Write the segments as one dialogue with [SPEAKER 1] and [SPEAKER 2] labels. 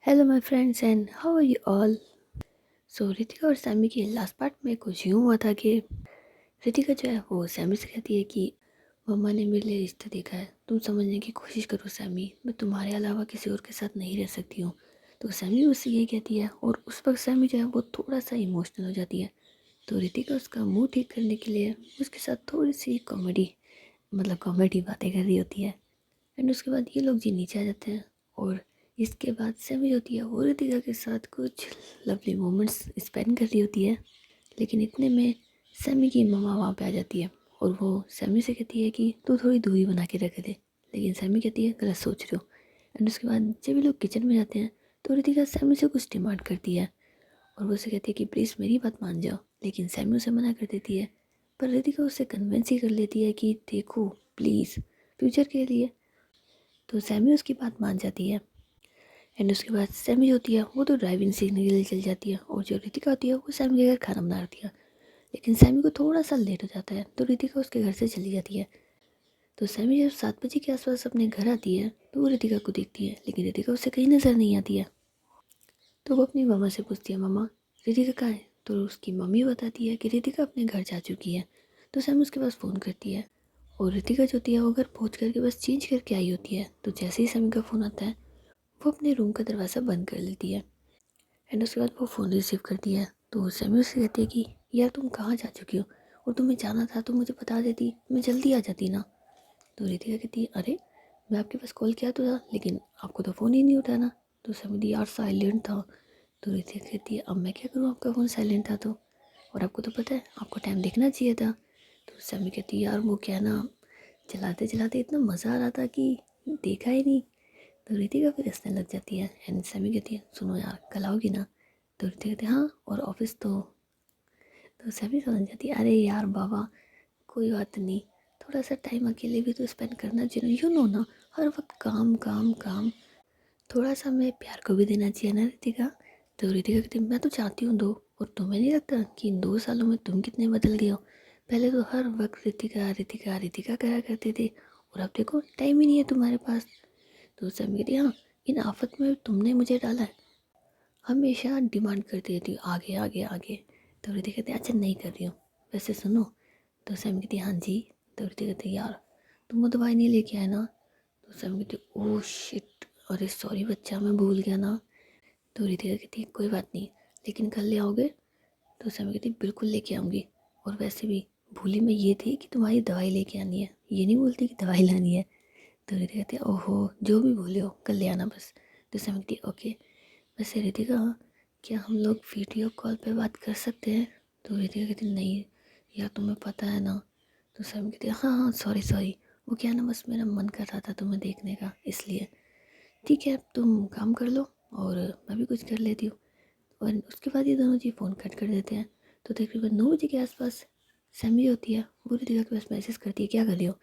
[SPEAKER 1] Hello my friends and how are you all. So Ritika और Sammy के last part में कुछ यूँ हुआ था कि रितिका जो है वो सैमी से कहती है कि मम्मा ने मेरे लिए रिश्ता देखा है, तुम समझने की कोशिश करो सैमी, मैं तुम्हारे अलावा किसी और के साथ नहीं रह सकती हूँ। तो सैमी उससे यही कहती है और उस वक्त सैमी जो है वो थोड़ा सा इमोशनल हो जाती है। तो रितिका उसका मूड ठीक करने के लिए उसके साथ थोड़ी सी कॉमेडी बातें कर रही होती है। एंड उसके बाद ये लोग जी नीचे आ जाते हैं और इसके बाद सैमी होती है वो रितिका के साथ कुछ लवली मोमेंट्स स्पेंड कर रही होती है। लेकिन इतने में सैमी की मम्मा वहाँ पे आ जाती है और वो सैमी से कहती है कि तू थोड़ी दूरी बना के रख दे। लेकिन सैमी कहती है गलत सोच रहे हो। एंड उसके बाद जब ये लोग किचन में जाते हैं तो रितिका सैमी से कुछ डिमांड करती है और वो उसे कहती है कि प्लीज़ मेरी बात मान जाओ। लेकिन सैमी उसे मना कर देती है। पर रितिका उससे कन्विंस ही कर लेती है कि देखो प्लीज़ फ्यूचर के लिए। तो सैमी उसकी बात मान जाती है। एंड उसके बाद सैमी जो होती है वो तो ड्राइविंग सीखने के लिए चल जाती है और जो रितिका होती है वो सैमी के घर खाना बना रही है। लेकिन सैमी को थोड़ा सा लेट हो जाता है तो रितिका उसके घर से चली जाती है। तो सैमी जब 7 बजे के आसपास अपने घर आती है तो वो रितिका को देखती है, लेकिन रितिका उससे कहीं नज़र नहीं आती है। तो वो अपनी मामा से पूछती है, मामा रितिका कहाँ है? तो उसकी मम्मी बताती है कि रितिका अपने घर जा चुकी है। तो सैमी उसके पास फ़ोन करती है और रितिका जो होती है वो घर पहुँच करके बस चेंज करके आई होती है। तो जैसे ही सैमी का फ़ोन आता है वो अपने रूम का दरवाज़ा बंद कर लेती है। एंड उसके बाद वो फ़ोन रिसीव करती है तो सैमी उससे कहती है कि यार तुम कहाँ जा चुकी हो, और तुम्हें जाना था तो मुझे बता देती, मैं जल्दी आ जाती ना। तो रितिका कहती है अरे मैं आपके पास कॉल किया तो था लेकिन आपको तो फ़ोन ही नहीं उठाना। तो सैमी कहती यार साइलेंट था। तो रितिका कहती है अब मैं क्या करूँ, आपका फ़ोन साइलेंट था तो, और आपको तो पता है आपको टाइम देखना चाहिए था। तो सैमी कहती है यार वो क्या ना, चलाते चलाते इतना मज़ा आ रहा था कि देखा ही नहीं। तो रितिका फिर हंसने लग जाती है एंड सैमी कहती है सुनो यार कल आओगी ना। तो रितिका कहती है हाँ और ऑफिस तो सैमी समझ जाती है अरे यार बाबा कोई बात नहीं, थोड़ा सा टाइम अकेले भी तो स्पेंड करना चाहिए, यू नो ना, हर वक्त काम काम काम, थोड़ा सा मैं प्यार को भी देना चाहिए ना रितिका। तो रितिका कहती मैं तो चाहती हूँ दो, और तुम्हें नहीं लगता कि इन 2 सालों में तुम कितने बदल गए हो? पहले तो हर वक्त रितिका रितिका रितिका करा करते थे और अब देखो टाइम ही नहीं है तुम्हारे पास। तो सैमी कहती हाँ इन आफत में तुमने मुझे डाला है, हमेशा डिमांड करती रहती हूँ आगे आगे आगे। तो रितिका कहती अच्छा नहीं कर रही हूँ, वैसे सुनो। तो सैमी कहती हाँ जी। तो रितिका कहती यार तुम वो दवाई नहीं लेके आए ना। तो सैमी कहती ओह शिट, अरे सॉरी बच्चा मैं भूल गया ना। तो रितिका कहती कोई बात नहीं, लेकिन कल ले आओगे? तो सैमी कहती बिल्कुल लेके आऊँगी, और वैसे भी भूली में ये थी कि तुम्हारी दवाई लेके आनी है, ये नहीं बोलती कि दवाई लानी है। तो रितिका कहती ओहो जो भी भूले हो कल ले आना बस। तो सैमी कहती ओके। वैसे रितिका क्या हम लोग वीडियो कॉल पे बात कर सकते हैं? तो रितिका कहती नहीं यार तुम्हें पता है ना। तो सैमी कहती हाँ हाँ सॉरी सॉरी, वो क्या ना बस मेरा मन कर रहा था तुम्हें देखने का इसलिए। ठीक है अब तुम काम कर लो और मैं भी कुछ कर लेती हूँ। और उसके बाद ये दोनों जी फ़ोन कट कर देते हैं। तो तकरीबन 9 बजे के आसपास सैमी होती है वो रितिका के पास मैसेज करती है क्या कर रही हो।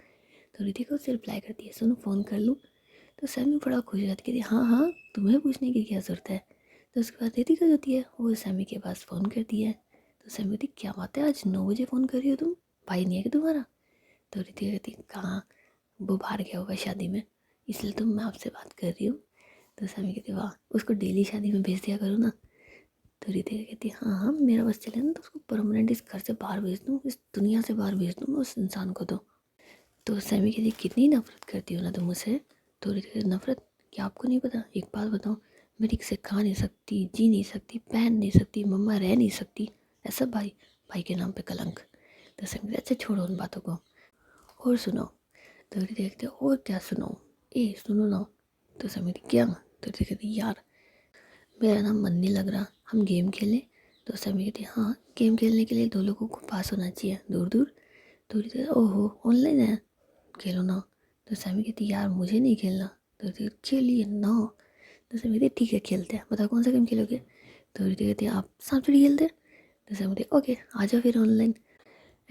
[SPEAKER 1] तो रितिका उससे रिप्लाई करती है सुनो फ़ोन कर लूँ। तो सैमी बड़ा खुश हो जाती है, हाँ हाँ तुम्हें पूछने की क्या ज़रूरत है। तो उसके बाद रितिका जो होती है वो सैमी के पास फ़ोन करती है। तो सैमी कहती क्या बात है आज 9 बजे फ़ोन कर रही हो तुम, भाई नहीं है कि तुम्हारा? तो रितिका कहती कहाँ, वो बाहर गया होगा शादी में, इसलिए तो मैं आपसे बात कर रही हूँ। तो सैमी कहती वाह उसको डेली शादी में भेज दिया करो ना। तो रितिका कहती हाँ हाँ मेरा बस चले ना तो उसको परमानेंट इस घर से बाहर भेज दूँ, इस दुनिया से बाहर भेज दूँ मैं उस इंसान को। तो सैमी कहती कितनी नफरत करती हो ना तुम मुझसे। तो रितिका नफरत, क्या आपको नहीं पता, एक बात बताओ, मैं ठीक से खा नहीं सकती, जी नहीं सकती, पहन नहीं सकती, मम्मा रह नहीं सकती, ऐसा भाई, भाई के नाम पे कलंक। तो सैमी कहती अच्छा छोड़ो उन बातों को और सुनो। तो रितिका कहती और क्या सुनो, ए सुनो ना। तो सैमी कहती क्या? तो रितिका कहती यार मेरा ना मन नहीं लग रहा, हम गेम खेलें? तो सैमी कहती हाँ गेम खेलने के लिए 2 लोगों को पास होना चाहिए दूर दूर। तो रितिका ओहो ऑनलाइन है, खेलो ना। तो सैमी कहती यार मुझे नहीं खेलना। तो रितिका खेलिए ना। तो सैमी कहती ठीक है खेलते हैं, बताओ कौन सा गेम खेलोगे। तो रितिका कहती आप सांप सीढ़ी खेलते हैं। तो सैमी कहती ओके आ जाओ फिर ऑनलाइन।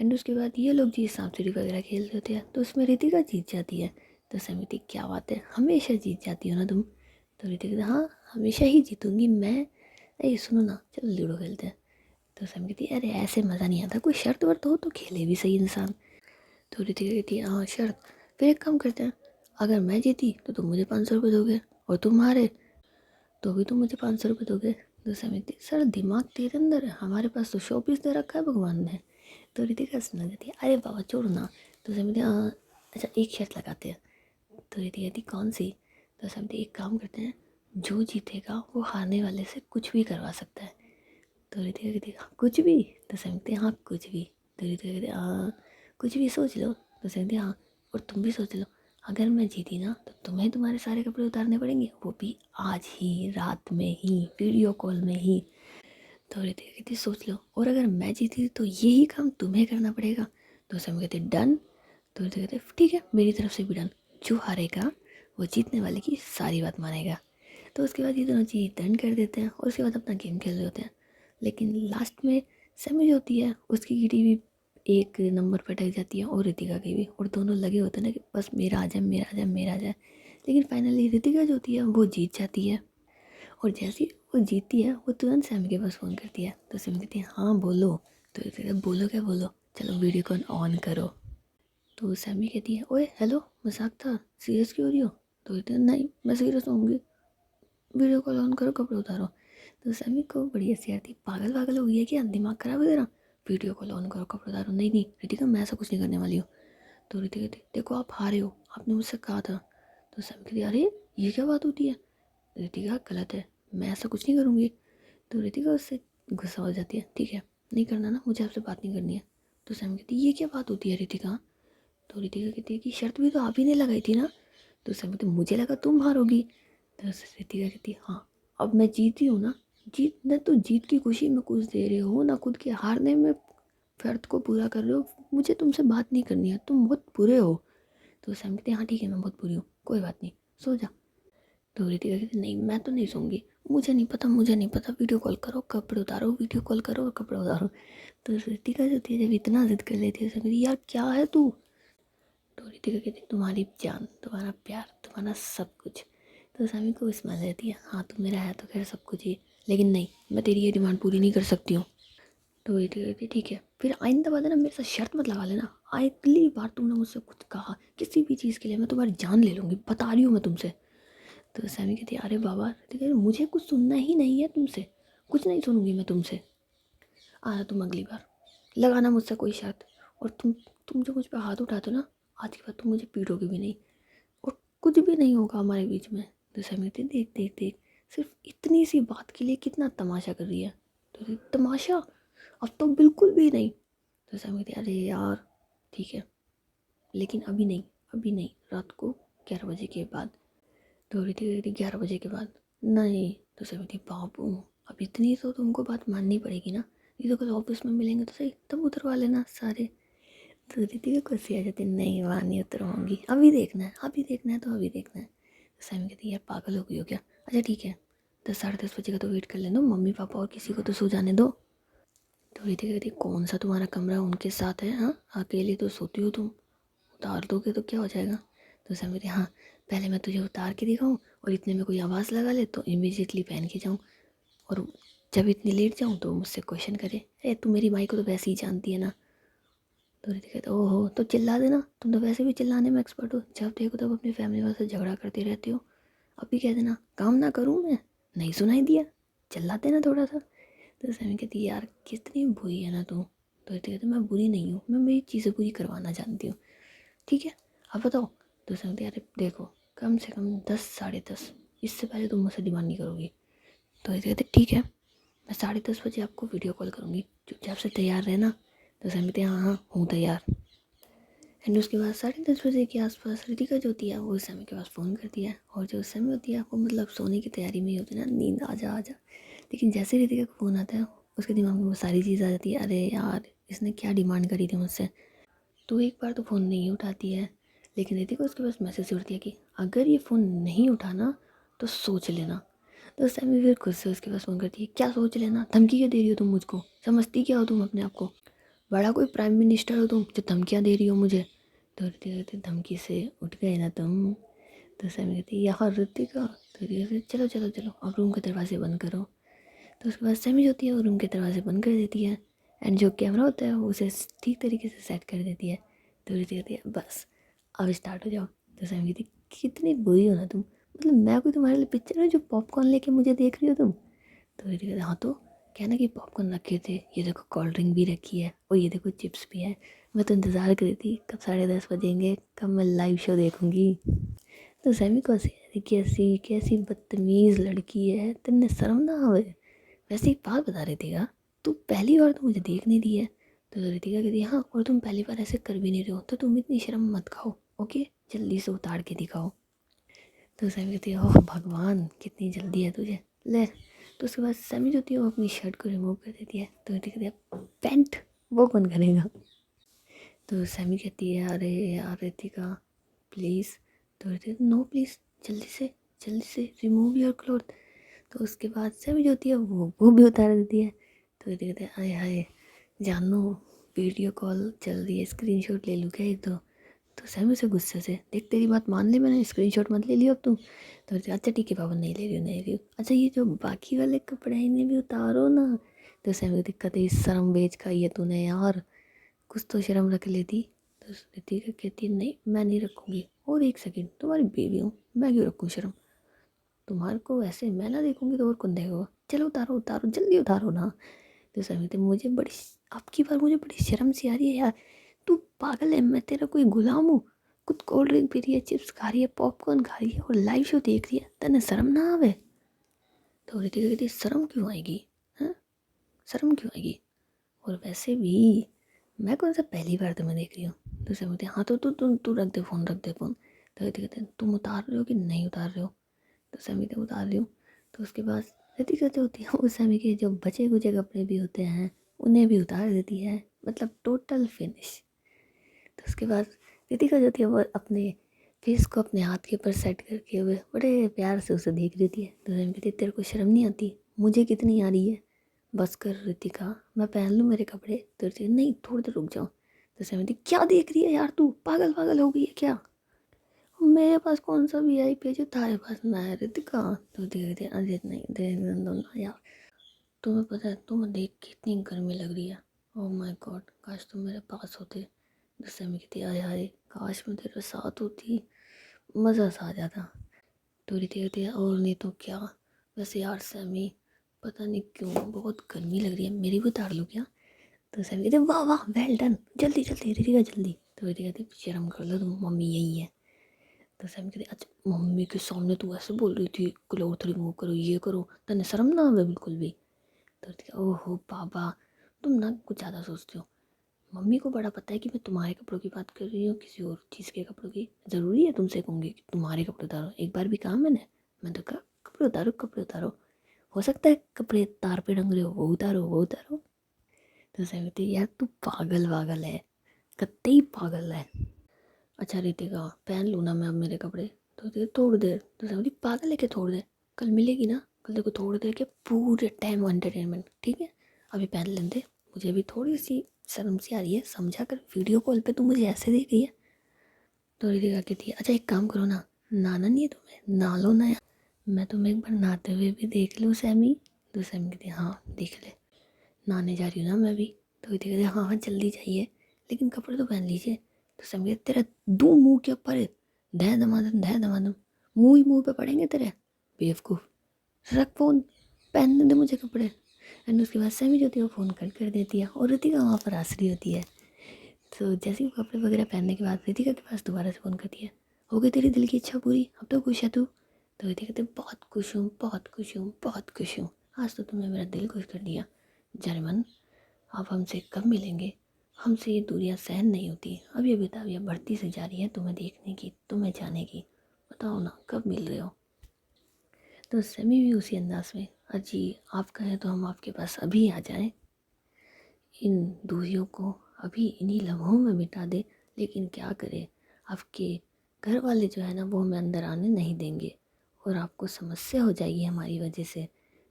[SPEAKER 1] एंड उसके बाद ये लोग जी सांप सीढ़ी वगैरह खेल रहे थे तो उसमें रितिका जीत जाती है। तो सैमी कहती क्या बात है हमेशा जीत जाती हो ना तुम। तो रितिका कहती हाँ हमेशा ही जीतूंगी मैं। अरे सुनो ना चलो लूडो खेलते हैं। तो सैमी कहती अरे ऐसे मज़ा नहीं आता, कोई शर्त वर्त हो तो खेले भी सही इंसान। तो रितिका कहती हाँ शर्त, फिर एक काम करते हैं, अगर मैं जीती तो तुम मुझे 500 रुपये दोगे, और तुम हारे तो भी तुम मुझे 500 रुपये दोगे। तो समिति, सर दिमाग तेरे अंदर है, हमारे पास तो शो पीस दे रखा है भगवान ने। तो रितिका सुना देती है, अरे बाबा छोड़ो ना। तो समिति, अच्छा एक शर्त लगाते हैं। तो रितिका कहती, कौन सी? तो समिति, एक काम करते हैं, जो जीतेगा वो हारने वाले से कुछ भी करवा सकता है। तो रितिका कहती, हाँ कुछ भी? तो समिति, हाँ कुछ भी। तो रितिका कहती, हाँ कुछ भी सोच लो। तो समिति, हाँ और तुम भी सोच लो, अगर मैं जीती ना तो तुम्हें तुम्हारे सारे कपड़े उतारने पड़ेंगे, वो भी आज ही रात में ही, वीडियो कॉल में ही। तो रितिका कहती, सोच लो, और अगर मैं जीती तो यही काम तुम्हें करना पड़ेगा। तो समी कहते, डन। तो रितिका कहते, ठीक है मेरी तरफ से भी डन। जो हारेगा वो जीतने वाले की सारी बात मानेगा। तो उसके बाद ये दोनों चीज़ डन कर देते हैं और उसके बाद अपना गेम खेल रहे होते हैं। लेकिन लास्ट में समी जो होती है उसकी गिटी भी एक नंबर पर अटक जाती है और रितिका की भी, और दोनों लगे होते हैं ना कि बस मेरा आ जाए मेरा आ जाए मेरा आ जाए। लेकिन फाइनली रितिका जो होती है वो जीत जाती है, और जैसे ही वो जीतती है वो तुरंत सैमी के पास फ़ोन करती है। तो सैमी कहती है, हाँ बोलो। तो रितिका, बोलो क्या बोलो, चलो वीडियो कॉल ऑन करो। तो सैमी कहती है, ओए हेलो मजाक था, सीरियस क्यों हो रही हो? तो रितिका, नहीं मैं सीरियस होंगी, वीडियो कॉल ऑन करो कपड़े उतारो। तो सैमी को बड़ी हंसी आती, पागल पागल हो गई है क्या, दिमाग खराब है तेरा? वीडियो कॉल ऑन करो कपड़े उतारो, नहीं नहीं रितिका मैं ऐसा कुछ नहीं करने वाली हूँ। तो रितिका कहती, देखो आप हारे हो, आपने मुझसे कहा था। तो सैमी कहती, अरे ये क्या बात होती है? रितिका गलत है, मैं ऐसा कुछ नहीं करूँगी। तो रितिका उससे गुस्सा हो जाती है, ठीक है नहीं करना ना, मुझे आपसे बात नहीं करनी है। तो सैमी कहती, ये क्या बात होती है रितिका? तो रितिका कहती है कि शर्त भी तो आप ही ने लगाई थी ना। तो सैमी कहती, मुझे लगा तुम हारोगी। तो रितिका कहती, हाँ अब मैं जीती हूँ ना, जीत न तो जीत की खुशी में कुछ दे रहे हो ना खुद के हारने में शर्त को पूरा कर रहे हो, मुझे तुमसे बात नहीं करनी है, तुम बहुत बुरे हो। तो सैमी कहती, हाँ ठीक है मैं बहुत बुरी हूँ, कोई बात नहीं सो जा। तो रितिका कहती, नहीं मैं तो नहीं सोऊंगी, मुझे नहीं पता मुझे नहीं पता, वीडियो कॉल करो कपड़े उतारो, वीडियो कॉल करो और कपड़े उतारो। तो रितिका जो थी जब इतना जिद कर लेती है, कहती यार क्या है तू? तो रितिका कहती, तुम्हारी जान तुम्हारा प्यार तुम्हारा सब कुछ। तो समी को स्माइल रहती है, हाँ तो मेरा है तो खैर सब कुछ ही, लेकिन नहीं मैं तेरी ये डिमांड पूरी नहीं कर सकती हूँ। तो रितिका कहती, ठीक है फिर आइंदा बात है ना मेरे साथ शर्त मत लगा लेना, अगली बार तुमने मुझसे कुछ कहा किसी भी चीज़ के लिए मैं तुम्हारी जान ले लूँगी, बता रही हूँ मैं तुमसे। तो सैमी कहती, अरे बाबा कहती, मुझे कुछ सुनना ही नहीं है तुमसे, कुछ नहीं सुनूंगी मैं तुमसे। आना तुम अगली बार लगाना मुझसे कोई शर्त, और तुम जो मुझ पर हाथ उठाते हो ना, आज के बाद तुम मुझे पीटोगे भी नहीं, और कुछ भी नहीं होगा हमारे बीच में। तो सैमी कहती, देख देख देख, सिर्फ इतनी सी बात के लिए कितना तमाशा कर रही है। तो तमाशा अब तो बिल्कुल भी नहीं। तो सैमी कहती, अरे यार ठीक है लेकिन अभी नहीं, अभी नहीं, रात को 11 बजे के बाद। तो रितिका कहती, 11 बजे के बाद? नहीं। तो समिति, बाबू अब इतनी तो तुमको बात माननी पड़ेगी ना, ये तो कल ऑफिस में मिलेंगे तो सही, तब उतरवा लेना सारे। तो रितिका को हंसी आ जाती, नहीं वहाँ नहीं उतरवाऊंगी, अभी देखना है अभी देखना है तो अभी देखना है। तो सैमी कहती, यार पागल हो गई हो क्या? अच्छा ठीक है 10 साढ़े 10 बजे का तो वेट कर लेना, मम्मी पापा और किसी को तो सो जाने दो। तो रितिका कहती, कौन सा तुम्हारा कमरा उनके साथ है, हाँ अकेले तो सोती हो तुम, उतार दोगे तो क्या हो जाएगा? तो सर मेरे, हाँ पहले मैं तुझे उतार के दिखाऊँ और इतने में कोई आवाज़ लगा ले तो इमीडिएटली पहन के जाऊँ, और जब इतनी लेट जाऊँ तो मुझसे क्वेश्चन करे, अरे तू मेरी माई को तो वैसे ही जानती है ना। तो रितिका कहता, ओहो तो चिल्ला देना, तुम तो वैसे भी चिल्लाने में एक्सपर्ट हो, जब देखो तब अपनी फैमिली वाले से झगड़ा करती रहती हो, अभी कह देना काम ना करूँ मैं, नहीं सुनाई दिया, चिल्ला देना थोड़ा सा। तो सैमी कहती, यार कितनी बुरी है ना तू। तो रितिका कहती, मैं बुरी नहीं हूँ, मैं मेरी चीज़ें पूरी करवाना जानती हूँ, ठीक है अब बताओ। तो समझते, अरे देखो कम से कम 10 साढ़े 10, इससे पहले तुम मुझसे डिमांड नहीं करोगी। तो ऐसे कहते, ठीक है मैं 10:30 बजे आपको वीडियो कॉल करूँगी, चुपचाप से तैयार रहना। तो समझते, हाँ हाँ हूँ तैयार। एंड उसके बाद 10:30 बजे के आसपास रितिका जो होती है वो उस समय के पास फ़ोन करती है, और जो उस समय होती है वो मतलब सोने की तैयारी में ही होती है ना, नींद आ जा आ जा। लेकिन जैसे रितिका को फ़ोन आता है उसके दिमाग में वो सारी चीज़ आ जाती है, अरे यार इसने क्या डिमांड करी थी मुझसे। तो एक बार तो फ़ोन नहीं उठाती है, लेकिन रितिका उसके पास मैसेज उड़ती है कि अगर ये फ़ोन नहीं उठाना तो सोच लेना। तो उस टाइम में फिर खुद से उसके पास फ़ोन करती है, क्या सोच लेना, धमकी क्या दे रही हो तुम मुझको, समझती क्या हो तुम अपने आप को, बड़ा कोई प्राइम मिनिस्टर हो तुम जो धमकियाँ दे रही हो मुझे। तो रितिका कहती, धमकी से उठ गए ना तुम। तो सैमी कहती, यार रितिका। तो रितिका कहती, चलो चलो चलो अब रूम के दरवाजे बंद करो। तो उसके बाद सैमी जो होती है वो रूम के दरवाजे बंद कर देती है, एंड जो कैमरा होता है वो उसे ठीक तरीके से सेट कर देती है। तो रितिका कहती है, बस अब स्टार्ट हो जाओ। तो सैमी कहती कितनी बुरी हो ना तुम, मतलब मैं कोई तुम्हारे लिए पिक्चर है जो पॉपकॉर्न लेके मुझे देख रही हो तुम। तो रितिका कहती हाँ तो क्या ना कि पॉपकॉर्न रखे थे, ये देखो कोल्ड ड्रिंक भी रखी है और ये देखो चिप्स भी है। मैं तो इंतज़ार कर रही थी कब 10:30 बजेंगे, कब मैं लाइव शो देखूंगी। तो सैमी को हंसी आ रही, कैसी कैसी बदतमीज़ लड़की है, तेने शर्म ना आवे। वैसे एक बात बता रही थी का, तू पहली बार तो मुझे देख नहीं दी है। तो रितिका कहती हाँ और तुम पहली बार ऐसे कर भी नहीं रहे हो, तो तुम इतनी शर्म मत खाओ, ओके जल्दी से उतार के दिखाओ। तो सैमी कहती है ओह भगवान कितनी जल्दी है तुझे, ले। तो उसके बाद सैमी जो होती है वो अपनी शर्ट को रिमूव कर देती है। तो रितिका कहती है पैंट वो कौन करेगा। तो सैमी कहती है अरे यार रितिका प्लीज़। तो रितिका नो प्लीज़, जल्दी से रिमूव योर क्लोथ। तो उसके बाद सैमी जो होती है वो भी उतार देती है। तो रितिका कहती है आय हाय जानू वीडियो कॉल चल रही है, स्क्रीनशॉट ले लूँ क्या एक दो। तो सैमी उसे गुस्से से देख तेरी बात मान ली मैंने, स्क्रीनशॉट मत ले लियो अब तू। तो अच्छा ठीक है पापा नहीं ले रही हूँ नहीं ले रही हूँ, अच्छा ये जो बाकी वाले कपड़े हैं इन्हें भी उतारो ना। तो सैमी को दिक्कत है शर्म बेच खाई है तूने यार, कुछ तो शर्म रख लेती। तो रितिका कहती नहीं मैं नहीं रखूँगी, और एक सेकंड तुम्हारी बेबी हूँ मैं क्यों रखूँ शर्म, तुम्हारे को ऐसे मैं ना देखूँगी तो और कौन देखेगा, चलो उतारो उतारो जल्दी उतारो ना। तो समिति मुझे बड़ी आपकी बार मुझे बड़ी शर्म सी आ रही है यार, तू पागल है, मैं तेरा कोई गुलाम हूँ, खुद कोल्ड ड्रिंक पी रही है, चिप्स खा रही है, पॉपकॉर्न खा रही है और लाइव शो देख रही है, तेने शर्म ना आवे। तो रितिका कहती शर्म क्यों आएगी, हाँ शर्म क्यों आएगी, और वैसे भी मैं कौन सा पहली बार तुम्हें देख रही हूँ। तो समिति हाँ तो तू रख दे फ़ोन रख दे फ़ोन। तो रितिका कहते तुम उतार रहे हो कि नहीं उतार रहे हो। तो समिति उतार रही हूँ। तो उसके बाद रितिका जो होती है उस समय के जो बचे कुचे कपड़े भी होते हैं उन्हें भी उतार देती है, मतलब टोटल फिनिश। तो उसके बाद रितिका जो थी वो अपने फेस को अपने हाथ के ऊपर सेट करके हुए बड़े प्यार से उसे देख रही थी। तो सैमी कहती तेरे को शर्म नहीं आती, मुझे कितनी आ रही है, बस कर रितिका मैं पहन लूँ मेरे कपड़े। तो रितिका नहीं थोड़ी देर रुक जाओ। तो सैमी कहती क्या देख रही है यार तू, पागल पागल हो गई है क्या, मेरे पास कौन सा VIP है जो तारे पास ना है रितिका। तो रितिका कहती है अरे नहीं देखने दो ना यार, तुम्हें पता है तुम्हें देख के इतनी गर्मी लग रही है, ओह माय गॉड काश तुम मेरे पास होते। गुस्से में कहती आय हाय काश मैं तेरे साथ होती, मज़ा सा आ जाता। तो रितिका कहती है और नहीं तो क्या, वैसे यार सैमी पता नहीं क्यों बहुत गर्मी लग रही है, मेरी भी उतार लो क्या। तो सैमी कहती वाह वाह वेल डन जल्दी जल्दी रितिका जल्दी। तो रितिका कहती शर्म कर लो तुम, मम्मी यही है। तो सैमी कहती अच्छा मम्मी के सामने तू ऐसे बोल रही थी क्लोथ रिमूव करो ये करो, तने शर्म ना आवे बिल्कुल भी। तो रितिका ओहो पापा तुम ना कुछ ज़्यादा सोचते हो, मम्मी को बड़ा पता है कि मैं तुम्हारे कपड़ों की बात कर रही हूँ किसी और चीज़ के कपड़ों की, ज़रूरी है तुमसे कहूँगी कि तुम्हारे कपड़े उतारो, एक बार भी कहा मैं तो कहा कपड़े उतारो, हो सकता है कपड़े तार पे टंग रहे हो वो उतारो। तो सहमति यार तू पागल वागल है, कत्ते पागल है। अच्छा रितिका पहन लूँ ना मैं अब मेरे कपड़े। तो रितिका थोड़ी देर। तो सहमति पागल है क्या थोड़ी देर, कल मिलेगी ना, कल देखो थोड़ी देर के पूरे टाइम एंटरटेनमेंट ठीक है, अभी पहन लेने दे, मुझे भी थोड़ी सी शर्म सी आ रही है, समझा कर वीडियो कॉल पे तू मुझे ऐसे देख रही है। तो रितिका कहती है अच्छा एक काम करो ना, नहाना नहीं है तुम्हें नहा लो ना यार, मैं तुम्हें एक बार नहाते हुए भी देख लूँ सैमी। तो सैमी कहती है हाँ देख ले, नहाने जा रही हूँ ना मैं भी। तो रितिका कहती है हाँ हाँ जल्दी जाइए लेकिन कपड़े तो पहन लीजिए। तो सैमी कहती तेरा दो मुँह के ऊपर धै दमादम मुँह ही मुँह पे पड़ेंगे तेरे, बेवकूफ़, रख फ़ोन, पहनने दे मुझे कपड़े। एंड उसके बाद सैमी जो होती है वो फ़ोन कट कर देती है और रितिका वहाँ पर हंस रही होती है। तो जैसे ही कपड़े वगैरह पहनने के बाद रितिका के पास दोबारा से फ़ोन करती है, हो गई तेरी दिल की इच्छा पूरी, अब तो खुश है तू। तो रितिका कहती बहुत खुश हूँ बहुत खुश हूँ बहुत खुश हूँ, आज तो तुमने मेरा दिल खुश कर दिया। जर्मन आप हमसे कब मिलेंगे, हमसे ये दूरियां सहन नहीं होती, अब ये बेताबियाँ बढ़ती से जा रही है तुम्हें देखने की तुम्हें जाने की, बताओ ना कब मिल रहे हो। तो समी भी उसी अंदाज में अजी आप कहें तो हम आपके पास अभी आ जाएं, इन दूरियों को अभी इन्हीं लम्हों में मिटा दे, लेकिन क्या करें आपके घर वाले जो है ना वो हमें अंदर आने नहीं देंगे और आपको समस्या हो जाएगी हमारी वजह से।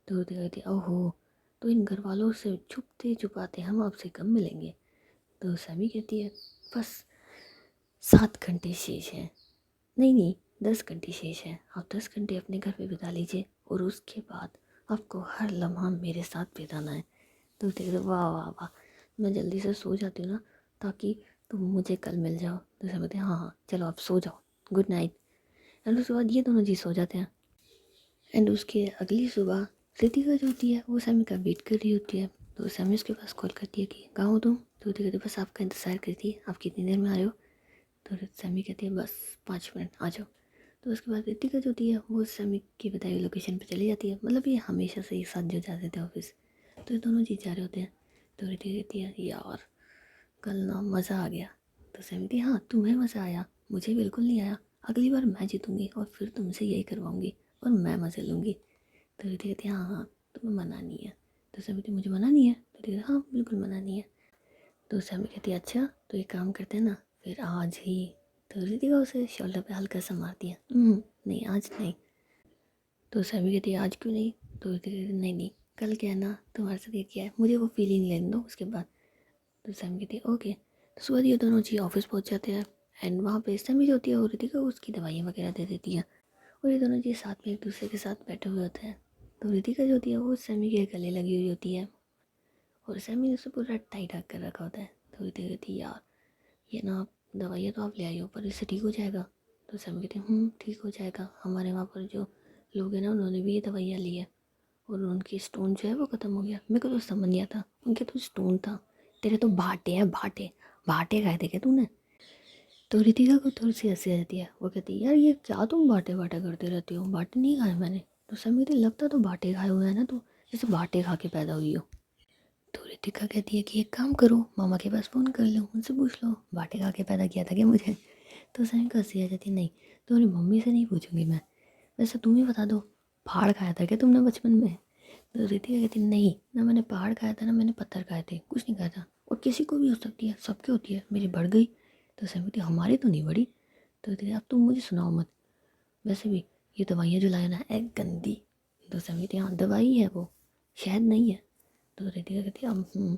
[SPEAKER 1] तो कहती ओहो, तो इन घर वालों से छुपते छुपाते हम आपसे कब मिलेंगे। तो समी कहती है बस 7 घंटे शेष हैं, नहीं 10 घंटे शेष हैं, आप 10 घंटे अपने घर पे बिता लीजिए और उसके बाद आपको हर लम्हा मेरे साथ बिताना है। तो कहते वाह वाह वाह, मैं जल्दी से सो जाती हूँ ना ताकि तुम मुझे कल मिल जाओ। तो सैमी कहती है हाँ हाँ चलो आप सो जाओ, गुड नाइट। एंड उसके बाद ये दोनों जी सो जाते हैं। एंड उसके अगली सुबह रितिका जो होती है वो सैमी का वेट कर रही होती है। तो सैमी उसके पास कॉल करती है कि कहाँ हो तुम। तो रितिका कहती है बस आपका इंतज़ार करती है, आप कितनी देर में आ रहे हो। तो सैमी कहती है बस 5 मिनट आ जाओ। तो उसके बाद रितिका जो होती है वो सैमी की बताई हुई लोकेशन पे चली जाती है। मतलब ये हमेशा से एक साथ जो जाते थे ऑफिस, तो ये दोनों जी जा रहे होते हैं। तो रितिका कहती है यार कल ना मज़ा आ गया। तो सैमी कहती है हाँ तुम्हें मज़ा आया, मुझे बिल्कुल नहीं आया। अगली बार मैं जीतूंगी और फिर तुमसे यही करवाऊंगी और मैं मज़े लूँगी। तो रितिका कहती है हाँ हाँ तुम्हें मना नहीं है। तो सैमी कहती मुझे मना नहीं है। तो रितिका हाँ बिल्कुल मना नहीं है। तो सैमी कहती है अच्छा तो एक काम करते हैं ना फिर आज ही। तो रितिका उसे शोल्डर पे हल्का सा मारती है, नहीं आज नहीं। तो सैमी कहती है आज क्यों नहीं। तो रितिका कहती है नहीं नहीं कल क्या है ना तुम्हारे साथ ये किया है, मुझे वो फीलिंग लेने दो उसके बाद। तो सैमी कहती है ओके। तो सुबह ये दोनों जी ऑफिस पहुंच जाते हैं। एंड वहाँ पे सैमी जो होती है वो रितिका को उसकी दवाइयाँ वगैरह दे देती है। और ये दोनों जी साथ में एक दूसरे के साथ बैठे हुए होते हैं। तो रितिका जो होती है वो सैमी के गले लगी हुई होती है और सैमी ने उसे पूरा टाइट हक कर रखा होता है। तो रितिका कहती है यार ये ना दवाइयाँ तो आप ले आई हो पर इससे ठीक हो जाएगा। तो सैमी कहते हैं ठीक हो जाएगा, हमारे वहाँ पर जो लोग हैं ना उन्होंने भी ये दवाइयाँ ली है और उनकी स्टोन जो है वो ख़त्म हो गया। मेरे को तो समझ नहीं आता, उनके तो स्टोन था, तेरे तो भाटे हैं भाटे, भाटे खाए थे क्या तूने। तो रितिका को थोड़ी सी हंसी आ जाती है। वो कहती है यार ये क्या तुम बाटे बाटे करते रहती हो, बाटे नहीं खाए मैंने। तो समी कहती लगता तो बाटे खाए हुए हैं ना, तो जैसे बाटे खा के पैदा हुई हो। तो रितिका कहती है कि एक काम करो मामा के पास फ़ोन कर लो, उनसे पूछ लो बाटे खा के पैदा किया था क्या मुझे। तो समी को हंसी आ जाती है नहीं तुम्हारी मम्मी से नहीं पूछूंगी मैं, वैसे तुम ही बता दो पहाड़ खाया था क्या तुमने बचपन में। तो रितिका कहती नहीं ना मैंने पहाड़ खाया था ना मैंने पत्थर खाए थे, कुछ नहीं खाया था। और किसी को भी हो सकती है, सबके होती है, मेरी बढ़ गई। तो सैमी कहती हमारी तो नहीं बढ़ी। तो कहती अब तुम मुझे सुनाओ मत, वैसे भी ये दवाइयाँ जो लाए ना एक गंदी। तो सैमी कहती हाँ दवाई है वो, शायद नहीं है। तो रितिका कहती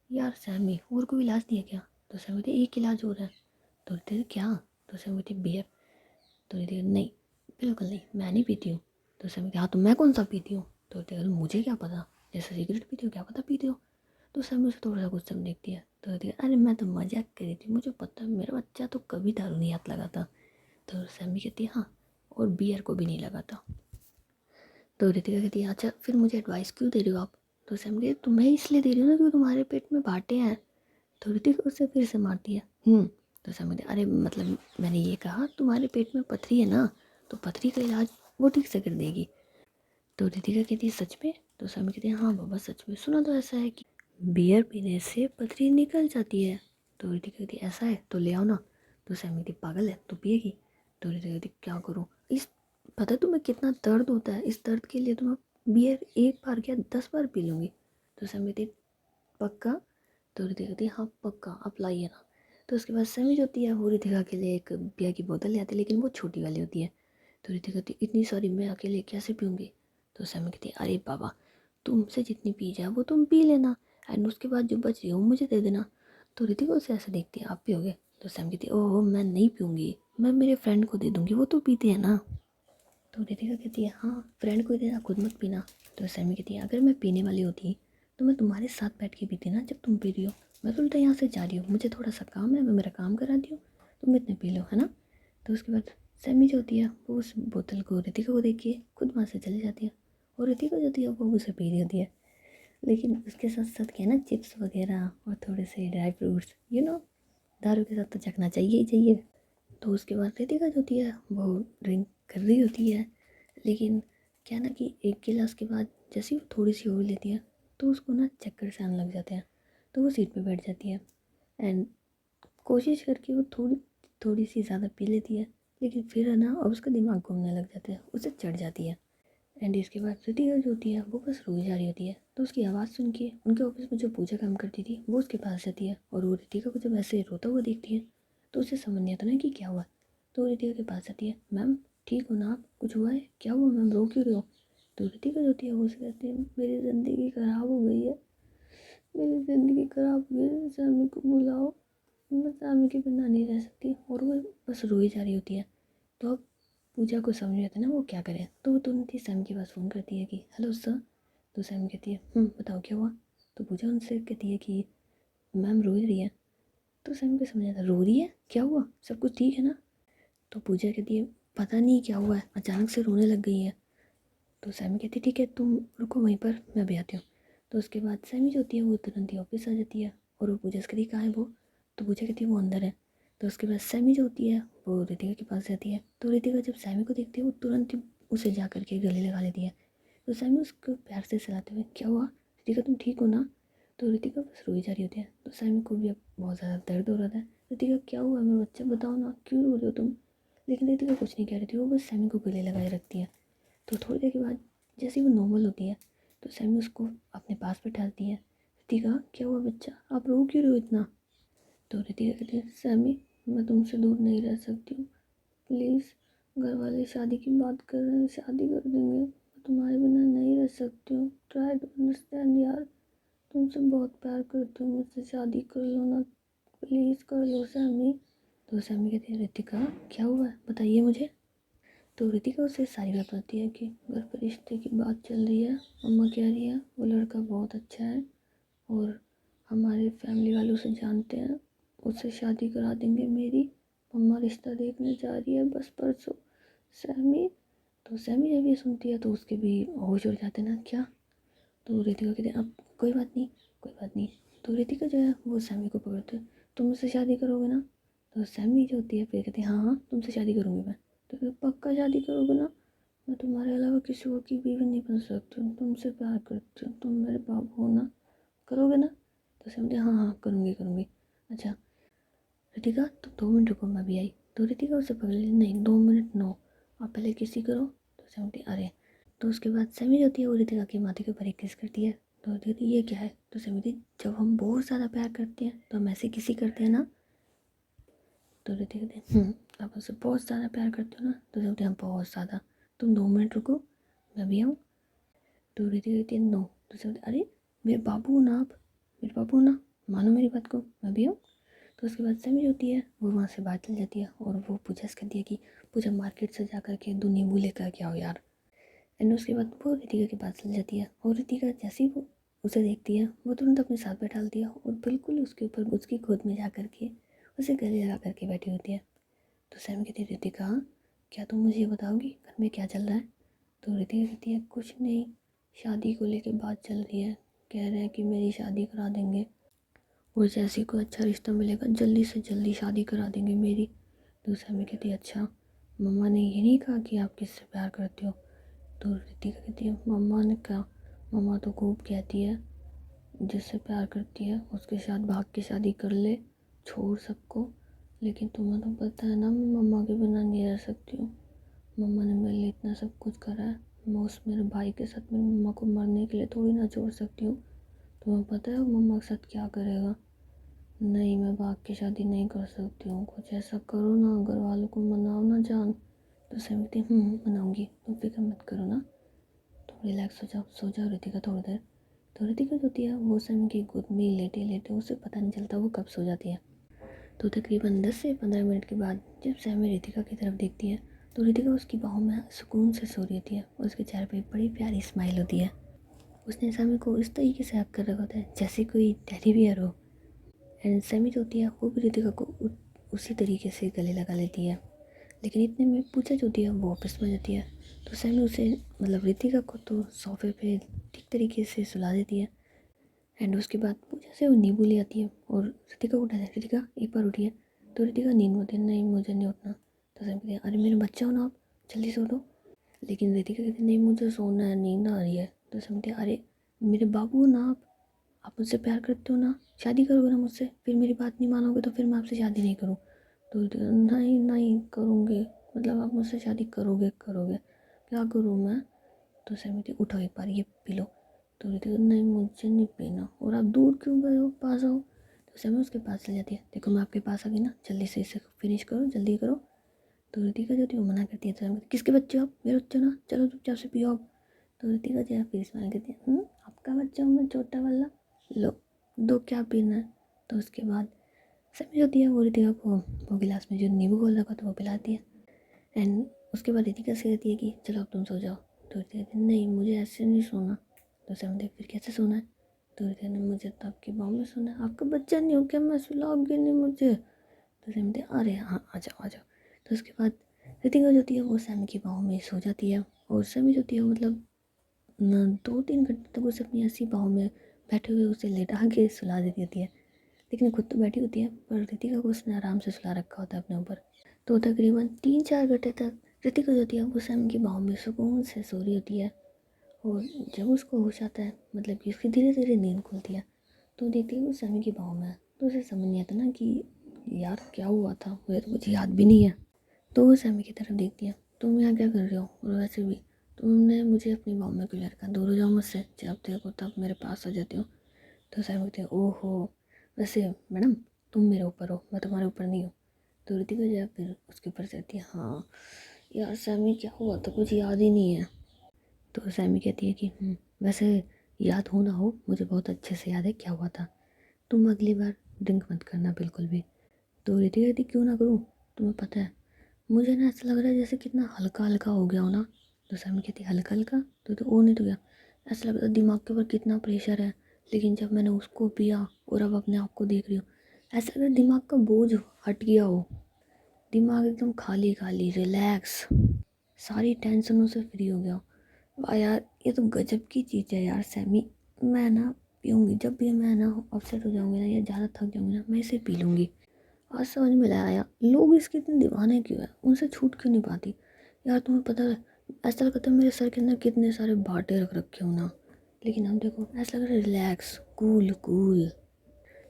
[SPEAKER 1] यार सैमी और कोई इलाज नहीं है क्या। तो सैमी कहती एक इलाज और है। तो रितिका क्या। तो सैमी कहती बियर। तो रितिका नहीं बिल्कुल नहीं मैं नहीं पीती हूँ। तो सैमी कहती हाँ तो मैं कौन सा पीती हूँ। तो रितिका मुझे क्या पता, जैसे सिगरेट पीती हो क्या पता पीते हो। तो सैमी उसे थोड़ा सा गुस्सा में देखती है। तो रितिका अरे मैं तो मजाक कर रही थी, मुझे पता है मेरा बच्चा तो कभी दारू नहीं हाथ लगाता। तो सैमी कहती है हाँ और बियर को भी नहीं लगाता। तो रितिका कहती है अच्छा फिर मुझे एडवाइस क्यों दे रही हो आप। तो सैमी कहती तुम्हें इसलिए दे रही हूँ ना क्योंकि तुम्हारे पेट में भाटे हैं। तो रितिका उसे फिर से मारती है। तो सैमी कहती अरे मतलब मैंने ये कहा तुम्हारे पेट में पथरी है ना, तो पथरी का इलाज वो ठीक से कर देगी। तो रितिका कहती है सच में। तो सैमी कहती है हाँ बाबा सच में, सुना तो ऐसा है कि बियर पीने से पथरी निकल जाती है। तो रितिका कहती ऐसा है तो ले आओ ना। तो सैमी कहती पागल है तो पिएगी। तो रितिका कहती क्या करूँ इस, पता है तुम्हें कितना दर्द होता है, इस दर्द के लिए तो मैं बियर एक बार क्या 10 बार पी लूँगी। तो सैमी कहती पक्का। तो रितिका कहती हाँ पक्का आप लाइए ना। तो उसके बाद सैमी जो होती है वो रितिका के लिए एक बियर की बोतल ले आती है लेकिन वो छोटी वाली होती है। तो रितिका कहती इतनी सारी मैं अकेले कैसे पीऊँगी। तो सैमी कहती अरे बाबा तुमसे जितनी पी जाए वो तुम पी लेना एंड उसके बाद जो बच रही हो मुझे दे देना। तो रितिका उसे ऐसे देखती है आप पियोगे। तो सैम कहती है ओह मैं नहीं पीऊँगी, मैं मेरे फ्रेंड को दे दूँगी वो तो पीते हैं ना। तो रितिका कहती है हाँ फ्रेंड को ही देना खुद मत पीना। तो सैमी कहती है अगर मैं पीने वाली होती तो मैं तुम्हारे साथ बैठ के पीती ना जब तुम पी रही हो, मैं तो उल्टा यहाँ से जा रही हूँ, मुझे थोड़ा सा काम है मैं मेरा काम कराती हूँ, तुम इतने पी लो है ना। तो उसके बाद सैमी जो होती है वो उस बोतल को रितिका को देख के खुद वहाँ से चली जाती है और रितिका जो होती है वो उसे पी रही होती है। लेकिन उसके साथ साथ क्या है ना चिप्स वगैरह और थोड़े से ड्राई फ्रूट्स दारू के साथ तो चखना चाहिए ही चाहिए। तो उसके बाद रितिका जो होती है वो ड्रिंक कर रही होती है, लेकिन क्या ना कि एक गिलास के बाद जैसे ही वो थोड़ी सी और लेती है तो उसको ना चक्कर से आने लग जाते हैं। तो वो सीट पे बैठ जाती है एंड कोशिश करके वो थोड़ी थोड़ी सी ज़्यादा पी लेती है, लेकिन फिर है ना अब उसका दिमाग घूमने लग जाता है, उसे चढ़ जाती है। एंड इसके बाद रितिका जो होती है वो बस रोई जा रही होती है। तो उसकी आवाज़ सुन के उनके ऑफिस में जो पूजा काम करती थी वो उसके पास जाती है और वो रितिका को जब ऐसे रोता हुआ देखती है तो उसे समझ नहीं आता ना कि क्या हुआ। तो वो रितिका के पास आती है मैम ठीक हो ना आप, कुछ हुआ है क्या हुआ मैम रो क्यों रहे हो। तो रितिका जो होती है वो उसे कहती है मेरी ज़िंदगी ख़राब हो गई है, मेरी ज़िंदगी ख़राब हो गई है, स्वामी को बुलाओ, मैं स्वामी के बिना नहीं रह सकती। और वो बस रोई जा रही होती है। तो अब पूजा को समझ में आता है ना वो क्या करे, तो वो तुरंत ही सैम के पास फ़ोन करती है कि हेलो सर। तो सैम कहती है बताओ क्या हुआ। तो पूजा उनसे कहती है कि मैम रो रही है। तो सैमी को समझ आता, रो रही है, क्या हुआ, सब कुछ ठीक है ना? तो पूजा कहती है पता नहीं क्या हुआ है, अचानक से रोने लग गई है। तो सैमी कहती है ठीक है तुम रुको वहीं पर, मैं अभी आती हूँ। तो उसके बाद सैमी जो होती है वो तुरंत ही ऑफिस आ जाती है और वो पूजा से कहती है कहाँ है वो? तो पूजा कहती है वो अंदर है। तो उसके बाद सैमी जो होती है वो रितिका के पास जाती है। तो रितिका जब सैमी को देखती है वो तुरंत ही उसे जा करके गले लगा लेती है। तो सैमी उसको प्यार से सहलाते हुए क्या हुआ रितिका, तुम ठीक हो ना? तो रितिका बस रोई जा रही होती है। तो सैमी को भी अब बहुत ज़्यादा दर्द हो रहा था। रितिका क्या हुआ मेरे बच्चे, बताओ ना क्यों रो रहे हो तुम? लेकिन रितिका कुछ नहीं कह रही थी, वो बस सैमी को गले लगाए रखती है। तो थोड़ी देर के बाद जैसे ही वो नॉर्मल होती है तो सैमी उसको अपने पास बैठाती है। रितिका क्या हुआ बच्चा, आप रो क्यों रहे हो इतना? तो रितिका कहती है सैमी मैं तुमसे दूर नहीं रह सकती हूँ, प्लीज़। घर वाले शादी की बात कर रहे हैं, शादी कर देंगे, मैं तुम्हारे बिना नहीं रह सकती हूँ, ट्राई टू अंडरस्टैंड यार, तुमसे बहुत प्यार करती हूँ, मुझसे शादी कर लो ना, प्लीज़ कर लो सैमी। तो सैमी कहती है रितिका क्या हुआ है बताइए मुझे। तो रितिका उसे सारी बात बताती है कि घर पर रिश्ते की बात चल रही है, मम्मा कह रही है वो लड़का बहुत अच्छा है और हमारे फैमिली वाले उसे जानते हैं, उससे शादी करा देंगे मेरी, मम्मा रिश्ता देखने जा रही है बस परसों। सैमी, तो सैमी जब ये सुनती है तो उसके भी होश उड़ जाते हैं ना, क्या? तो रितिका कहते हैं अब कोई बात नहीं, कोई बात नहीं। तो रितिका जो है वो सैमी को पकड़ते हैं, तुम मुझसे शादी करोगे ना? तो सैमी जो होती है फिर कहती है हाँ हाँ तुमसे शादी करूँगी मैं। तो फिर पक्का शादी करोगे ना? मैं तुम्हारे अलावा किसी और की बीवी नहीं बन सकती हूँ, तुमसे प्यार करती हूँ, तुम मेरे बाबू हो ना, करोगे ना? तो सैमी हाँ हाँ करूँगी करूँगी। अच्छा रितिका तुम 2 मिनट रुको मैं भी आई। तो रितिका उसे पकड़ ली, नहीं 2 मिनट नो, आप पहले किसी करो। तो सैमी अरे, तो उसके बाद सैमी जो होती है वो रितिका की माथे के ऊपर एक किस करती है। तो कहती ये क्या है? तो सैमी कहती जब हम बहुत ज़्यादा प्यार करते हैं तो हम ऐसे किसी करते हैं ना। तो रितिका कहती आप मुझसे बहुत ज़्यादा प्यार करते हो ना? तो सैमी हाँ बहुत ज़्यादा, तुम 2 मिनट रुको मैं भी आऊँ। तो रितिका कहती है नो। तो सैमी अरे मेरे बाबू हो ना आप, मेरे बाबू हो ना, मानो मेरी बात को, मैं भी आऊँ। तो उसके बाद सैमी होती है वो वहाँ से बाहर चल जाती है और वो पूजा से कहती है कि पूजा मार्केट से जा कर के 2 नींबू लेकर के आओ यार। एंड उसके बाद वो रितिका के पास चल जाती है और रितिका जैसे ही वो उसे देखती है वो तुरंत अपने साथ बैठा लेती है और बिल्कुल उसके ऊपर उसकी गोद में जा कर के उसे गले लगा करके बैठी होती है। तो सैमी कहती है रितिका क्या तुम मुझे ये बताओगी घर में क्या चल रहा है? तो रितिका कहती है कुछ नहीं, शादी को लेकर बात चल रही है, कह रहे हैं कि मेरी शादी करा देंगे और जैसे कोई अच्छा रिश्ता मिलेगा जल्दी से जल्दी शादी करा देंगे मेरी। तो सैमी कहती है अच्छा, मम्मा ने ये नहीं कहा कि आप किससे प्यार करती हो? तो रितिका कहती है मम्मा ने कहा, मम्मा तो खूब कहती है जिससे प्यार करती है उसके साथ भाग के शादी कर ले, छोड़ सबको, लेकिन तुम्हें तो पता है ना मैं मम्मा के बिना नहीं रह सकती हूँ, मम्मा ने मेरे लिए इतना सब कुछ करा है, मैं उस मेरे भाई के साथ मेरी मम्मा को मरने के लिए थोड़ी ना छोड़ सकती हूँ, तुम्हें पता है वो मम्मा के साथ क्या करेगा? नहीं मैं भाग के शादी नहीं कर सकती हूँ, कुछ ऐसा करो ना, घर वालों को मनाओ ना जान। तो सहमति मनाऊंगी, तुम फिक्र मत करो ना, तुम रिलैक्स हो जाओ, सो जाओ रितिका थोड़ी देर। तो रितिका जो होती है वो सैमी की गोद में लेटे लेटे उसे पता नहीं चलता वो कब सो जाती है। तो तकरीबन 10 से 15 मिनट के बाद जब सैमी रितिका की तरफ देखती है तो रितिका उसकी बाहों में सुकून से सो रही होती है और उसके चेहरे पे एक बड़ी प्यारी स्माइल होती है। उसने सैमी को इस तरीके से हक कर रखा होता है जैसे कोई टेडी बियर हो। एंड सैमी जो होती है वो भी रितिका को उसी तरीके से गले लगा लेती है। लेकिन इतने में पूजा जो होती है वो वापस में जाती है। तो सैमी उसे मतलब रितिका को तो सोफे पे ठीक तरीके से सुला देती है। एंड उसके बाद पूजा से वो नींबू ले आती है और रितिका को उठाती है, रितिका एक बार उठी है। तो रितिका नींद में होती है, नहीं मुझे नहीं उठना। तो सैमी कहती है अरे मेरे बच्चा हो ना आप, जल्दी सो लो। लेकिन रितिका कहती है नहीं मुझे सोना है, नींद आ रही है। तो सैमी कहती है अरे मेरे बाबू हो ना आप मुझसे प्यार करते हो ना, शादी करोगे ना मुझसे, फिर मेरी बात नहीं मानोगे तो फिर मैं आपसे शादी नहीं करूँ। तो नहीं नहीं करूँगे, मतलब आप मुझसे शादी करोगे करोगे, क्या करूँ मैं? तो सहमति उठो एक बार ये पी लो। तो ऋतिका नहीं मुझे नहीं पीना, और आप दूर क्यों गए हो, पास आओ। तो सहमति उसके पास चल जाती है, देखो मैं आपके पास आ गई ना, जल्दी से इसे फिनिश करो, जल्दी करो। तो ऋतिका जो थी वो मना करती है, तो सहमति किसके बच्चे हो आप, मेरे बच्चे हो ना, चलो चुपचाप से पियो आप। तो ऋतिका जो है फिर स्माइल करती है, आपका बच्चा हूँ मैं छोटा वाला, लो दो क्या पीना है। तो उसके बाद सब्जी होती है वो रितिका को वो गिलास में जो नींबू घोल रखा था वो पिलाती है। एंड उसके बाद रितिका से कहती है कि चलो अब तुम सो जाओ। तो रितिका कहती है नहीं मुझे ऐसे नहीं सोना। तो सैम कहती है फिर कैसे सोना है? तो रितिका ने मुझे तो आपकी बाहों में सोना है, आपका बच्चा नहीं हो क्या, मैं सुलाओगे नहीं मुझे। तो सैमी कहती अरे हाँ आ जाओ आ जाओ। तो उसके बाद रितिका जो होती है वो सैमी की बाहों में सो जाती है, और सैमी जो होती है मतलब 2-3 घंटे तक उसे अपनी ऐसी बाहों में बैठे हुए उसे लेटा के सुला देती होती है, लेकिन खुद तो बैठी होती है पर रितिका को उसने आराम से सुला रखा होता है अपने ऊपर। तो तकरीबन 3-4 घंटे तक रितिका जो होती है वो सैमी की बाहों में सुकून से सो रही होती है। और जब उसको होश आता है, मतलब कि उसकी धीरे धीरे नींद खुलती है, तो देखती है वो सैमी की बाहों में है। तो उसे समझ नहीं आता ना कि यार क्या हुआ था, मुझे तो कुछ याद भी नहीं है। तो वो सैमी की तरफ देखती है, तुम यहाँ क्या कर रहे हो, और वैसे भी तुमने मुझे अपनी बाहों में क्यों रखा, दूर हो जाओ मुझसे, जब देखो तब मेरे पास आ जाती हो। तो सैमी कहती है ओहो वैसे मैडम तुम मेरे ऊपर हो, मैं तुम्हारे ऊपर नहीं हूँ। तो रितिका जो है फिर उसके ऊपर चढ़ती है, हाँ यार सैमी क्या हुआ तो कुछ याद ही नहीं है। तो सैमी कहती है कि वैसे याद हो ना हो मुझे बहुत अच्छे से याद है क्या हुआ था, तुम अगली बार ड्रिंक मत करना बिल्कुल भी। तो रितिका कहती क्यों ना करूँ, तुम्हें पता है मुझे ना ऐसा लग रहा है जैसे कितना हल्का हल्का हो गया हो ना। तो सैमी कहती हल्का हल्का, तो और नहीं तो क्या, ऐसा लग रहा है दिमाग के ऊपर कितना प्रेशर है, लेकिन जब मैंने उसको पिया और अब अपने आप को देख रही हूँ, ऐसा लग रहा है दिमाग का बोझ हट गया हो, दिमाग एकदम खाली खाली रिलैक्स, सारी टेंशनों से फ्री हो गया। वाह यार ये तो गजब की चीज़ है यार सैमी, मैं ना पीऊँगी जब भी मैं ना अपसेट हो जाऊँगी ना या ज़्यादा थक जाऊँगी ना, मैं इसे पी लूँगी। आज समझ में आया लोग इसके इतने दीवाने क्यों हैं, उनसे छूट क्यों नहीं पाती। यार तुम्हें पता है ऐसा लगता है मेरे सर के अंदर कितने सारे बाटे रख रखे हो ना, लेकिन अब देखो ऐसा लग रहा है रिलैक्स कूल कूल।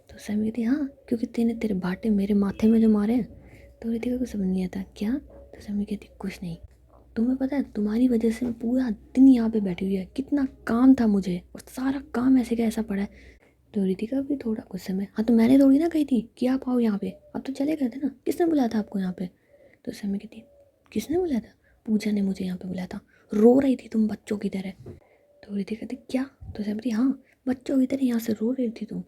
[SPEAKER 1] तो सैमी कहती हाँ क्योंकि तेरे बाटे मेरे माथे में जो मारे हैं। तो रितिका को समझ नहीं आता क्या। तो सैमी कहती कुछ नहीं, तुम्हें पता है तुम्हारी वजह से मैं पूरा दिन यहाँ पे बैठी हुई है, कितना काम था मुझे और सारा काम ऐसे का ऐसा पड़ा है। तो रितिका भी थोड़ा गुस्से में, हाँ तो मैंने थोड़ी ना कही थी कि आप आओ यहाँ पे, अब तो चले गए थे ना, किसने बुलाया था आपको यहाँ पे। तो सैमी कहती किसने बुलाया था, पूजा ने मुझे यहाँ पे बुलाया था, रो रही थी तुम बच्चों की तरह। तो रितिका कहती क्या। तो सैमी कहती हाँ बच्चों की तरह यहाँ से रो रही थी तुम,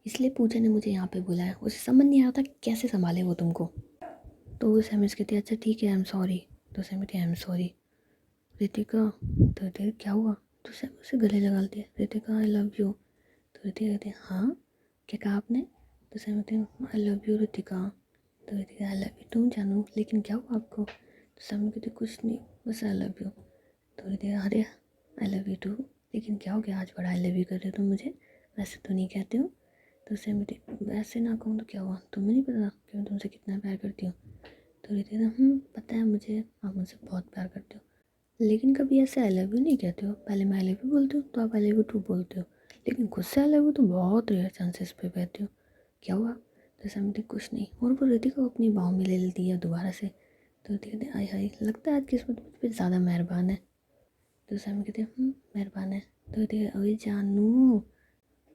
[SPEAKER 1] इसलिए पूजा ने मुझे यहाँ पे बुलाया, उसे समझ नहीं आता कैसे संभाले वो तुमको। तो वो सैमी कहती अच्छा ठीक है आई एम सॉरी। तो सैमी कहती आई एम सॉरी रितिका। तो रितिका क्या हुआ। तो सैमी उसे गले लगा लेती है, रितिका आई लव यू। तो रितिका कहती है हाँ क्या कहा आपने। तो सैमी कहती है आई लव यू रितिका। तो रितिका आई लव यू तुम जानू, लेकिन क्या हुआ आपको। तो सैमी कहती कुछ नहीं बस आई लव यू। तो रितिका अरे आई लव यू टू, लेकिन क्या हो गया आज बड़ा आई लव यू कर रहे हो तुम मुझे, वैसे तो नहीं कहते हो। तो सैमी कहती वैसे ना कहूँ तो क्या हुआ, तुम्हें नहीं पता कि मैं तुमसे कितना प्यार करती हूँ। तो रितिका पता है मुझे आप मुझसे बहुत प्यार करते हो, लेकिन कभी ऐसे आई लव यू नहीं कहते हो, पहले मैं आई लव यू बोलती हूँ तो आप आई लव यू टू बोलते हो, लेकिन खुद से आई लव यू तो बहुत रेयर चांसेस पे कहते हो, क्या हुआ। तो समझती कुछ नहीं, और वो रितिका को अपनी बाहों में ले लेती है दोबारा से। तो रितिका कहते आई हाय लगता है आज किस्मत मुझ पर ज़्यादा मेहरबान है। तो सैमी कहते मेहरबान है। तो रितिका अभी जानू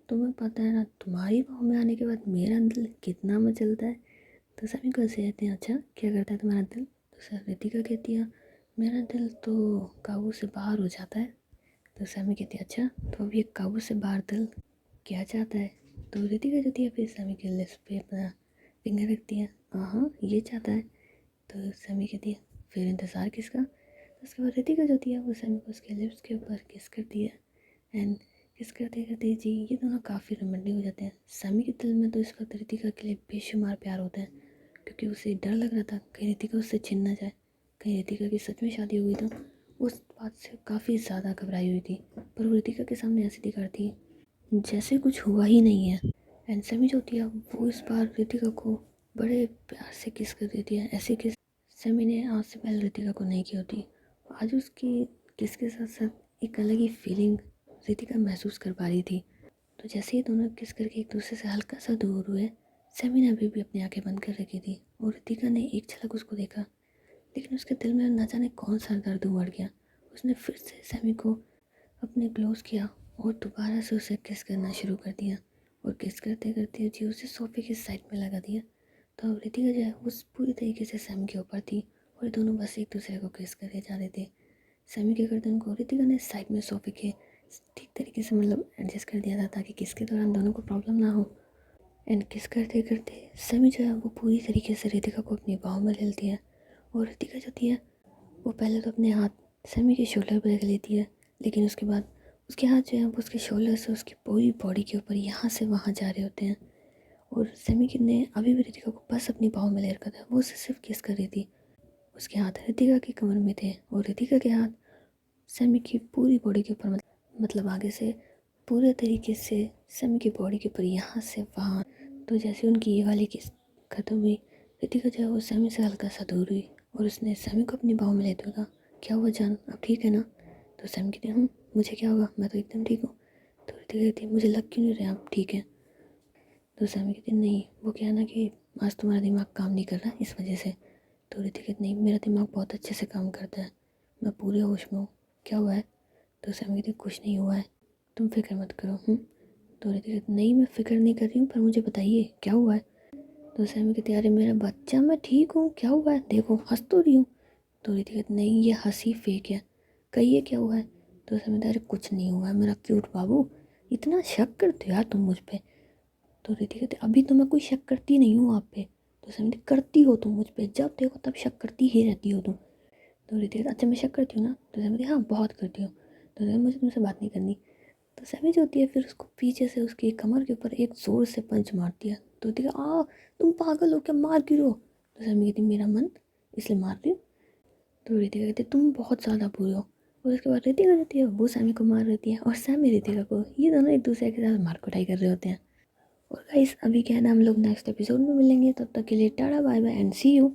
[SPEAKER 1] तुम्हें पता है ना तुम्हारी बाहों में आने के बाद मेरा दिल कितना मचलता है। तो सभी को ऐसे कहते हैं अच्छा क्या करता है तुम्हारा दिल। तो सर रितिका कहती है मेरा दिल तो काबू से बाहर हो जाता है। तो सैमी कहती है अच्छा तो अब ये काबू से बाहर दिल क्या चाहता है। तो रितिका जो है फिर सैमी के लिप्स पे अपना फिंगर रखती है, हाँ ये चाहता है। तो सैमी कहती है फिर इंतज़ार किसका। तो उसके बाद रितिका जो है वो सैमी को उसके लिप्स के ऊपर किस करती है, एंड किस करते करते जी ये दोनों काफ़ी रोमांटिक हो जाते हैं। सैमी के दिल में तो इस वक्त रितिका के लिए बेशुमार प्यार होता है, क्योंकि उसे डर लग रहा था कहीं रितिका उससे छिन ना जाए, कहीं रितिका की सच में शादी हो गई। तो उस बात से काफ़ी ज़्यादा घबराई हुई थी, पर वो रितिका के सामने ऐसे दिखाती जैसे कुछ हुआ ही नहीं है। एंड सैमी जो होती है वो इस बार रितिका को बड़े प्यार से किस कर देती है, ऐसे किस सैमी ने आज से पहले रितिका को नहीं की होती। आज उसकी किस के साथ साथ एक अलग ही फीलिंग रितिका महसूस कर पा रही थी। तो जैसे ही दोनों किस करके एक दूसरे से हल्का सा दूर हुए, सैमी ने अभी भी अपनी आंखें बंद कर रखी थी और रितिका ने एक झलक उसको देखा, लेकिन उसके दिल में न जाने कौन सा दर्द उमड़ गया। उसने फिर से सैमी को अपने क्लोज किया और दोबारा से उसे किस करना शुरू कर दिया, और किस करते करते जी उसे सोफे के साइड में लगा दिया। तो अब रितिका जो है उस पूरी तरीके से सैमी के ऊपर थी और ये दोनों बस एक दूसरे को किस करे जा रहे थे। सैमी के गर्दन को रितिका ने साइड में सोफे के ठीक तरीके से मतलब एडजस्ट कर दिया था ताकि किस के दौरान दोनों को प्रॉब्लम ना हो। एंड किस करते करते सैमी जो है वो पूरी तरीके से रितिका को अपनी बाहों में ले लेती है, और रितिका जो होती है वो पहले तो अपने हाथ सैमी के शोल्डर पर रख लेती है, लेकिन उसके बाद उसके हाथ जो है वो उसके शोल्डर से उसकी पूरी बॉडी के ऊपर यहाँ से वहाँ जा रहे होते हैं। और सैमी ने अभी भी रितिका को बस अपनी बाहों में ले रखा था, वो उसे सिर्फ किस कर रही थी। उसके हाथ रितिका की कमर में थे और रितिका के हाथ सैमी की पूरी बॉडी के ऊपर, मतलब आगे से पूरे तरीके से सैमी की बॉडी के ऊपर यहाँ से वहाँ। तो जैसे उनकी ये वाली किस खत्म हुई, रितिका जो है वो सैमी से हल्का सा दूर हुई और उसने सैमी को अपनी बाहों में लेते हुए कहा, क्या हुआ जान, अब ठीक है ना? तो सैमी कहती, मुझे क्या होगा, मैं तो एकदम ठीक हूँ। तो रितिका कहती, मुझे लग क्यों नहीं रहा आप ठीक है? तो सैमी कहती, नहीं वो क्या है ना कि आज तुम्हारा दिमाग काम नहीं कर रहा इस वजह से। तो रितिका कहती, नहीं मेरा दिमाग बहुत अच्छे से काम करता है, मैं पूरे होश में हूँ, क्या हुआ है? तो सैमी कहती, कुछ नहीं हुआ है, तुम फिक्र मत करो। तो रितिका कहती, नहीं मैं फ़िक्र नहीं कर रही हूँ, पर मुझे बताइए क्या हुआ है? तो सैमी कहती, अरे मेरा बच्चा मैं ठीक हूँ, क्या हुआ है, देखो हंस तो रही हूँ। तो रितिका कहती, नहीं ये हंसी फेक है, कहिए क्या हुआ है? तो सैमी कहती, अरे कुछ नहीं हुआ है मेरा क्यूट बाबू, इतना शक करते हो यार तुम मुझ पर। तो रितिका कहती, अभी तो मैं कोई शक करती नहीं हूँ आप पे। तो सैमी कहती, करती हो तुम मुझ पे, जब देखो तब शक करती ही रहती हो तुम। तो रितिका कहती, अच्छा मैं शक करती हूँ ना? तो सैमी कहती, हाँ बहुत करती हूँ। तो सैमी, मुझे तुमसे बात नहीं करनी। तो सैमी जो होती है फिर उसको पीछे से उसकी कमर के ऊपर एक जोर से पंच मार दिया। तो रितिका, तुम पागल हो क्या, मार क्यों रहे हो? तो सैमी कहती, मेरा मन इसलिए मार रही हूँ। तो रितिका कहती, तुम बहुत ज़्यादा बुरे हो। और उसके बाद रितिका रहती है वो सैमी को मार देती है और सैमी रितिका को, ये दोनों एक दूसरे के साथ मार कुटाई कर रहे होते हैं। और गाइस अभी क्या है ना, हम लोग नेक्स्ट एपिसोड में मिलेंगे, तब तक के लिए tata bye bye and see you.